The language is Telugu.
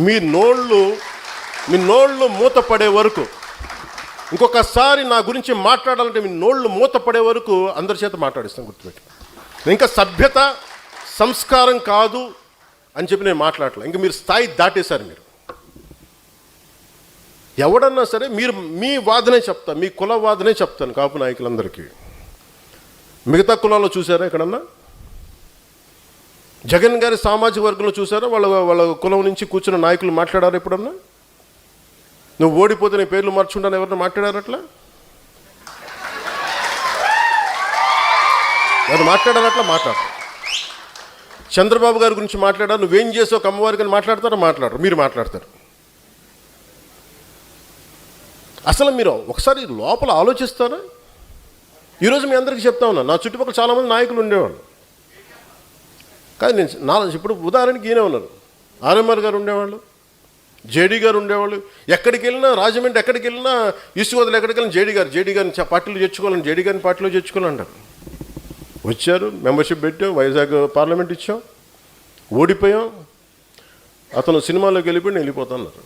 మీ నోళ్ళు మూతపడే వరకు, ఇంకొకసారి నా గురించి మాట్లాడాలంటే మీ నోళ్ళు మూతపడే వరకు అందరి చేత మాట్లాడిస్తాను, గుర్తుపెట్టి. ఇంకా సభ్యత సంస్కారం కాదు అని చెప్పి నేను మాట్లాడలే. ఇంకా మీరు స్థాయి దాటేశారు. మీరు ఎవడన్నా సరే మీరు మీ వాదనే చెప్తా, మీ కుల వాదనే చెప్తాను కాపు నాయకులందరికీ. మిగతా కులాల్లో చూసారా ఎక్కడన్నా? జగన్ గారి సామాజిక వర్గంలో చూసారా వాళ్ళ కులం నుంచి కూర్చున్న నాయకులు మాట్లాడారు ఎప్పుడన్నా? నువ్వు ఓడిపోతే నీ పేర్లు మార్చుకుంటాను ఎవరన్నా మాట్లాడారు? అట్లా ఎవరు మాట్లాడారు? అట్లా మాట్లాడరు. చంద్రబాబు గారి గురించి మాట్లాడారు, నువ్వేం చేసావు కమ్మవారికి అని మాట్లాడతారో మాట్లాడరు, మీరు మాట్లాడతారు. అసలు మీరు ఒకసారి లోపల ఆలోచిస్తారా? ఈరోజు మీ అందరికీ చెప్తా ఉన్నా, నా చుట్టుపక్కల చాలామంది నాయకులు ఉండేవాళ్ళు. కానీ నేను ఇప్పుడు ఉదాహరణకి ఈయనే ఉన్నారు, ఆర్ఎంఆర్ గారు ఉండేవాళ్ళు, జేడీ గారు ఉండేవాళ్ళు. ఎక్కడికి వెళ్ళినా, రాజమండ్రి ఎక్కడికి వెళ్ళినా, ఈస్ట్ గోదావరి ఎక్కడికి వెళ్ళినా జేడీ గారిని పార్టీలో చేర్చుకోవాలని, జేడీ గారిని పార్టీలో చేర్చుకోవాలంటారు. వచ్చారు, మెంబర్షిప్ పెట్టాం, వైజాగ్ పార్లమెంట్ ఇచ్చాం, ఓడిపోయాం. అతను సినిమాలోకి వెళ్ళిపోయి వెళ్ళిపోతున్నారు.